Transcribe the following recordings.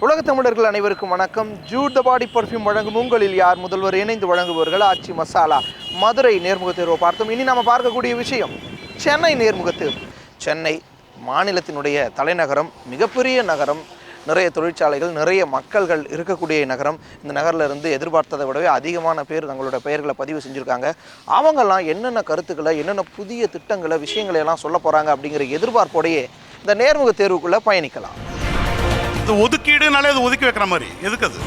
உலக தமிழர்கள் அனைவருக்கும் வணக்கம். ஜூட் த பாடி பர்ஃப்யூம் வழங்கும் உங்களில் யார் முதல்வர் இணைந்து வழங்குபவர்கள் ஆச்சி மசாலா. மதுரை நேர்முக தேர்வை பார்த்தோம். இனி நம்ம பார்க்கக்கூடிய விஷயம் சென்னை நேர்முக தேர்வு. சென்னை மாநிலத்தினுடைய தலைநகரம், மிகப்பெரிய நகரம், நிறைய தொழிற்சாலைகள், நிறைய மக்கள்கள் இருக்கக்கூடிய நகரம். இந்த நகரில் இருந்து எதிர்பார்த்ததை விடவே அதிகமான பேர் தங்களோட பெயர்களை பதிவு செஞ்சுருக்காங்க. அவங்கெல்லாம் என்னென்ன கருத்துக்களை, என்னென்ன புதிய திட்டங்களை, விஷயங்களை எல்லாம் சொல்ல போகிறாங்க அப்படிங்கிற எதிர்பார்ப்போடையே இந்த நேர்முக தேர்வுக்குள்ளே பயணிக்கலாம். இது ஒதுக்கீடுனாலே அது ஒதுக்கி வைக்கிற மாதிரி எதுக்கு? அது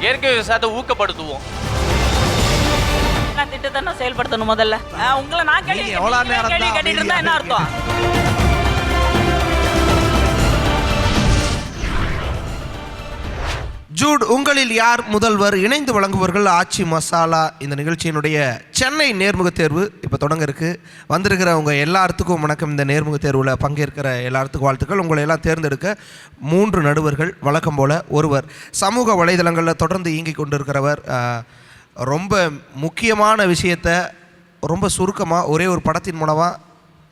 இயற்கை விவசாயத்தை ஊக்கப்படுத்துவோம். திட்டத்தை செயல்படுத்தணும். முதல்ல உங்களை நான் கேள்வி கேட்டுட்டு இருந்தா என்ன அர்த்தம்? ஜூட் உங்களில் யார் முதல்வர் இணைந்து வழங்குபவர்கள் ஆச்சி மசாலா. இந்த நிகழ்ச்சியினுடைய சென்னை நேர்முக தேர்வு இப்போ தொடங்க இருக்கு. வந்திருக்கிறவங்க எல்லாத்துக்கும் வணக்கம். இந்த நேர்முக தேர்வில் பங்கேற்கிற எல்லாத்துக்கும் வாழ்த்துக்கள். உங்களை எல்லாம் தேர்ந்தெடுக்க 3 நடுவர்கள், வழக்கம் போல் ஒருவர். சமூக வலைதளங்களில் தொடர்ந்து இயங்கி கொண்டிருக்கிறவர். ரொம்ப முக்கியமான விஷயத்தை ரொம்ப சுருக்கமாக ஒரே ஒரு படத்தின் மூலமாக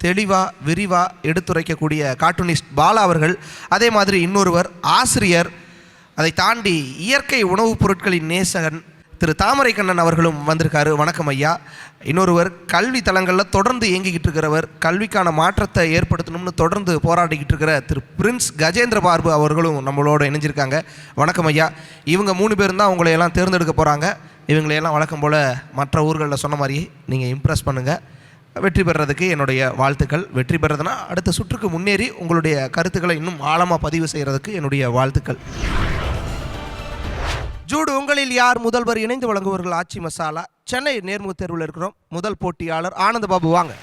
தெளிவாக விரிவாக எடுத்துரைக்கக்கூடிய கார்ட்டூனிஸ்ட் பாலா அவர்கள். அதே மாதிரி இன்னொருவர் ஆசிரியர், அதை தாண்டி இயற்கை உணவுப் பொருட்களின் நேசகன் திரு தாமரைக்கண்ணன் அவர்களும் வந்திருக்காரு. வணக்கம் ஐயா. இன்னொருவர் கல்வி தளங்களில் தொடர்ந்து இயங்கிக்கிட்டு இருக்கிறவர், கல்விக்கான மாற்றத்தை ஏற்படுத்தணும்னு தொடர்ந்து போராடிக்கிட்டு இருக்கிற திரு பிரின்ஸ் கஜேந்திர பார்பு அவர்களும் நம்மளோட இணைஞ்சிருக்காங்க. வணக்கம் ஐயா. இவங்க 3 பேரும் தான் உங்களையெல்லாம் தேர்ந்தெடுக்க போகிறாங்க. இவங்களையெல்லாம் வழக்கம் போல் மற்ற ஊர்களில் சொன்ன மாதிரி நீங்கள் இம்ப்ரெஸ் பண்ணுங்கள். வெற்றி பெறதுக்கு என்னுடைய வாழ்த்துக்கள். வெற்றி பெறதுனா அடுத்த சுற்றுக்கு முன்னேறி உங்களுடைய கருத்துக்களை இன்னும் ஆழமாக பதிவு செய்கிறதுக்கு என்னுடைய வாழ்த்துக்கள். ஜூடு உங்களில் யார் முதல்வர் இணைந்து வழங்குபவர்கள் ஆச்சி மசாலா. சென்னை நேர்முக தேர்வில் இருக்கிறோம். முதல் போட்டியாளர் ஆனந்த பாபு, வாங்க.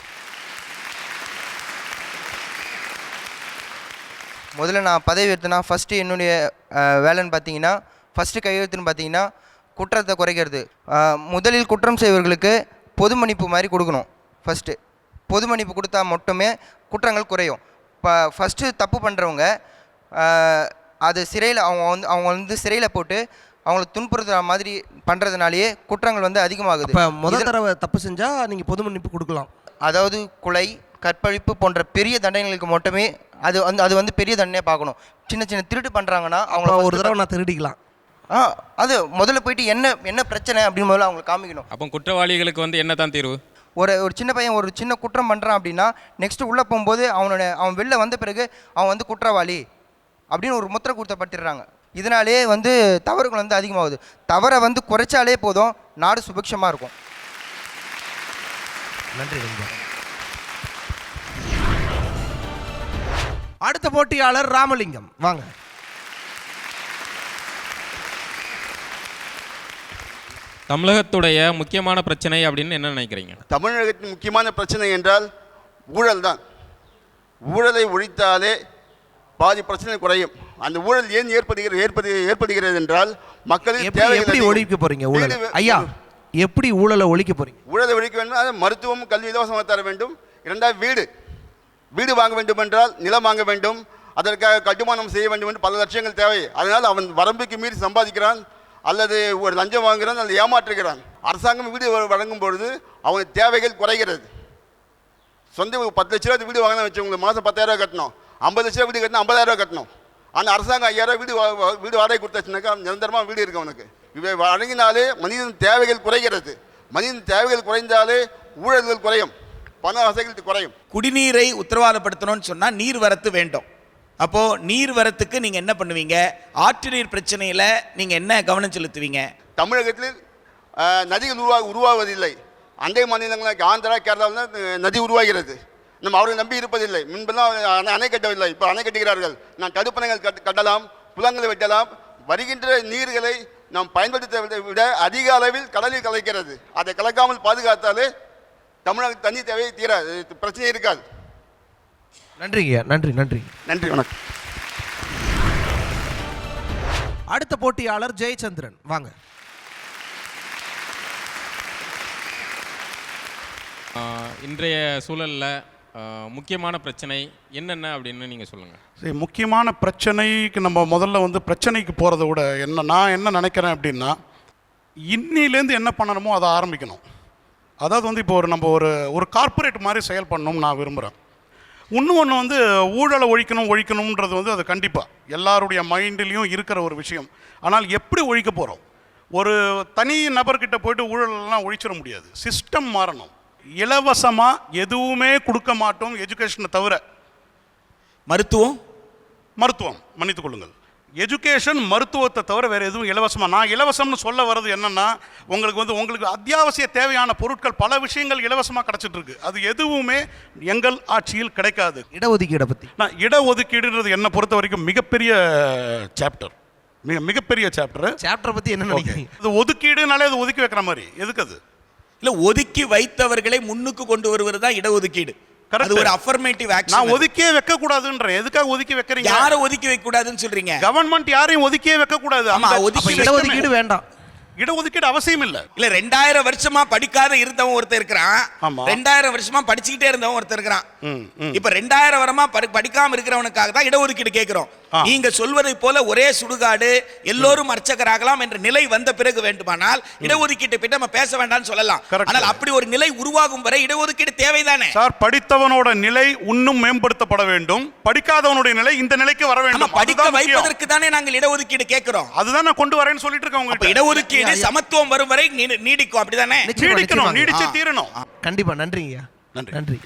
முதல்ல நான் பதவி எடுத்தேன்னா ஃபஸ்ட்டு என்னுடைய வேலைன்னு பார்த்தீங்கன்னா, ஃபஸ்ட்டு கையெழுத்துன்னு பார்த்தீங்கன்னா குற்றத்தை குறைக்கிறது. முதலில் குற்றம் செய்வர்களுக்கு பொது மன்னிப்பு மாதிரி கொடுக்கணும். ஃபஸ்ட்டு பொது மன்னிப்பு கொடுத்தா மட்டுமே குற்றங்கள் குறையும். இப்போ ஃபஸ்ட்டு தப்பு பண்ணுறவங்க அது சிறையில் அவங்க வந்து சிறையில் போட்டு அவங்கள துன்புறுத்துற மாதிரி பண்ணுறதுனாலேயே குற்றங்கள் வந்து அதிகமாகுது. இப்போ முதல் தடவை தப்பு செஞ்சால் நீங்கள் பொது மன்னிப்பு கொடுக்கலாம். அதாவது கொலை, கற்பழிப்பு போன்ற பெரிய தண்டனைகளுக்கு மட்டுமே அது வந்து பெரிய தண்டனையாக பார்க்கணும். சின்ன சின்ன திருட்டு பண்ணுறாங்கன்னா அவங்கள ஒரு தடவை நான் திருடிக்கலாம். அது முதல்ல போயிட்டு என்ன பிரச்சனை அப்படின்னு முதல்ல அவங்களுக்கு காமிக்கணும். அப்போ குற்றவாளிகளுக்கு வந்து என்ன தான் தீர்வு? ஒரு சின்ன பையன் ஒரு சின்ன குற்றம் பண்ணுறான் அப்படின்னா நெக்ஸ்ட்டு உள்ளே போகும்போது அவன் வெளில வந்த பிறகு அவன் வந்து குற்றவாளி அப்படின்னு ஒரு முத்திரை கொடுத்தப்பட்டுடுறாங்க. இதனாலே வந்து தவறுகள் வந்து அதிகமாகுது. தவறை வந்து குறைச்சாலே போதும், நாடு சுபிக்ஷமாக இருக்கும். நன்றி. அடுத்த போட்டியாளர் ராமலிங்கம், வாங்க. தமிழகத்துடைய முக்கியமான பிரச்சனை அப்படின்னு என்ன நினைக்கிறீங்க? தமிழகத்தின் முக்கியமான பிரச்சனை என்றால் ஊழல் தான். ஊழலை ஒழித்தாலே பாதி பிரச்சனை குறையும். அந்த ஊழல் ஏன் ஏற்படுகிறது என்றால் மக்களின் எப்படி ஒழிக்க போறீங்க ஊழல் ஐயா? எப்படி ஊழலை ஒழிக்க போறீங்க? ஊழலை ஒழிக்க வேண்டும், மருத்துவம், கல்வி இலவசமாக தர வேண்டும். 2வது வீடு வாங்க வேண்டும் என்றால் நிலம் வாங்க வேண்டும். அதற்காக கட்டுமானம் செய்ய வேண்டும் என்று பல லட்சங்கள் தேவை. அதனால் அவன் வரம்புக்கு மீறி சம்பாதிக்கிறான், அல்லது ஒரு லஞ்சம் வாங்குகிறான், அல்லது ஏமாற்றுகிறான். அரசாங்கம் வீடு வழங்கும் பொழுது அவனுக்கு தேவைகள் குறைகிறது. சொந்த 10 லட்ச ரூபா வீடு வாங்கினா வச்சு உங்களுக்கு மாதம் 10,000 ரூபா கட்டணும். 50 லட்ச ரூபா வீடு கட்டினா 50,000 ரூபா கட்டணும். ஆனால் அரசாங்கம் 5,000 ரூபா வீடு வாடகை கொடுத்தாச்சுனாக்கா நிரந்தரமாக வீடு இருக்கு அவனுக்கு. இவை வழங்கினாலே மனிதன் தேவைகள் குறைகிறது. மனிதன் தேவைகள் குறைந்தாலே ஊழல்கள் குறையும், பண வசதிகள் குறையும். குடிநீரை உத்தரவாதப்படுத்தணும்னு சொன்னால் நீர் வரத்து வேண்டும். அப்போது நீர் வரத்துக்கு நீங்கள் என்ன பண்ணுவீங்க? ஆற்று நீர் பிரச்சனையில் நீங்கள் என்ன கவனம் செலுத்துவீங்க? தமிழகத்தில் நதிகள் உருவாவதில்லை. அண்டை மாநிலங்களாக ஆந்திரா, கேரளாவில் தான் நதி உருவாகிறது. நம்ம அவரை நம்பி இருப்பதில்லை. முன்பெல்லாம் அணை கட்டவில்லை, இப்போ அணை கட்டுகிறார்கள். நான் தடுப்பணைகள் கட்டலாம், குளங்களை வெட்டலாம். வருகின்ற நீர்களை நாம் பயன்படுத்த விட அதிக அளவில் கடலில் கலக்கிறது. அதை கலக்காமல் பாதுகாத்தாலே தமிழக தண்ணி தேவை தீராது, பிரச்சனை இருக்காது. நன்றிங்க. நன்றி. வணக்கம். அடுத்த போட்டியாளர் ஜெயச்சந்திரன், வாங்க. இன்றைய சூழலில் முக்கியமான பிரச்சனை என்னென்ன அப்படின்னு நீங்கள் சொல்லுங்கள். சரி, முக்கியமான பிரச்சனைக்கு நம்ம முதல்ல வந்து பிரச்சனைக்கு போகிறத விட நான் என்ன நினைக்கிறேன் அப்படின்னா, இன்னிலேருந்து என்ன பண்ணணுமோ அதை ஆரம்பிக்கணும். அதாவது வந்து இப்போ நம்ம ஒரு கார்ப்பரேட் மாதிரி செயல்படணும்னு நான் விரும்புகிறேன். இன்னும் ஒன்று வந்து ஊழலை ஒழிக்கணுன்றது வந்து அது கண்டிப்பாக எல்லாருடைய மைண்டிலையும் இருக்கிற ஒரு விஷயம். ஆனால் எப்படி ஒழிக்க போகிறோம்? ஒரு தனி நபர்கிட்ட போயிட்டு ஊழலெல்லாம் ஒழிச்சிட முடியாது. சிஸ்டம் மாறணும். இலவசமாக எதுவுமே கொடுக்க மாட்டோம் எஜுகேஷனை தவிர. மருத்துவம் மன்னித்துக் கொள்ளுங்கள், எஜுகேஷன் மருத்துவத்தை தவிர வேறு எதுவும் இலவசமாக. நான் இலவசம்னு சொல்ல வர்றது என்னென்னா, உங்களுக்கு அத்தியாவசிய தேவையான பொருட்கள் பல விஷயங்கள் இலவசமாக கிடச்சிட்டு இருக்கு. அது எதுவுமே எங்கள் ஆட்சியில் கிடைக்காது. இடஒதுக்கீடை பற்றி நான் இடஒதுக்கீடுன்றது என்னை பொறுத்த வரைக்கும் மிகப்பெரிய சாப்டர், மிகப்பெரிய சாப்டரை பற்றி என்ன நினைக்கிறீங்க? அது ஒதுக்கீடுனாலே அது ஒதுக்கி வைக்கிற மாதிரி எதுக்கு அது? இல்லை, ஒதுக்கி வைத்தவர்களை முன்னுக்கு கொண்டு வருவது தான் இடஒதுக்கீடு. அது ஒரு அஃபர்மேட்டிவ் ஆக்ஷன். நான் ஒதுக்கியே வைக்க கூடாதுன்றேன். எதுக்காக ஒதுக்கி வைக்கிறீங்க? யாரை ஒதுக்கி வைக்க கூடாதுன்னு சொல்றீங்க? கவர்மெண்ட் யாரையும் ஒதுக்கியே வைக்க கூடாது. இடஒதுக்கீடு வேண்டாம். இடஒதுக்கீடு அவசியம் இல்ல. 2000 வருஷமா படிக்காத இருந்தவன் ஒருத்தர் இருக்கிறான், 2000 வருஷமா படிச்சுக்கிட்டே இருந்தவன் ஒருத்தர் இருக்கிறான். இப்ப 2000 வருஷமா படிக்காம இருக்கிறவனுக்காக தான் இடஒதுக்கீடு கேட்கிறோம். நீங்க சொல்வதை போல ஒரே சுடுகாடு எல்லோரும் அர்ச்சகராகலாம் என்ற நிலை வந்த பிறகு வேண்டுமானால் இடஒதுக்கீட்டை பற்றி நம்ம பேச வேண்டாம்னு சொல்லலாம். ஆனால் அப்படி ஒரு நிலை உருவாகும் வரை இடஒதுக்கீடு தேவைதானே சார்? படித்தவனோட நிலை இன்னும் மேம்படுத்தப்பட வேண்டும், படிக்காதவனுடைய நிலை இந்த நிலைக்கு வர வேண்டும். படிக்க வைப்பதற்கு தானே நாங்கள் இடஒதுக்கீடு கேட்கிறோம். அதுதான் நான் கொண்டு வரேன்னு சொல்லிட்டு இருக்கேன். இடஒதுக்கீடு சமத்துவம் வரும் வரை நீடிக்கும், அப்படிதானே? நீடிச்சு தீரணும். கண்டிப்பா. நன்றிங்க. நன்றி.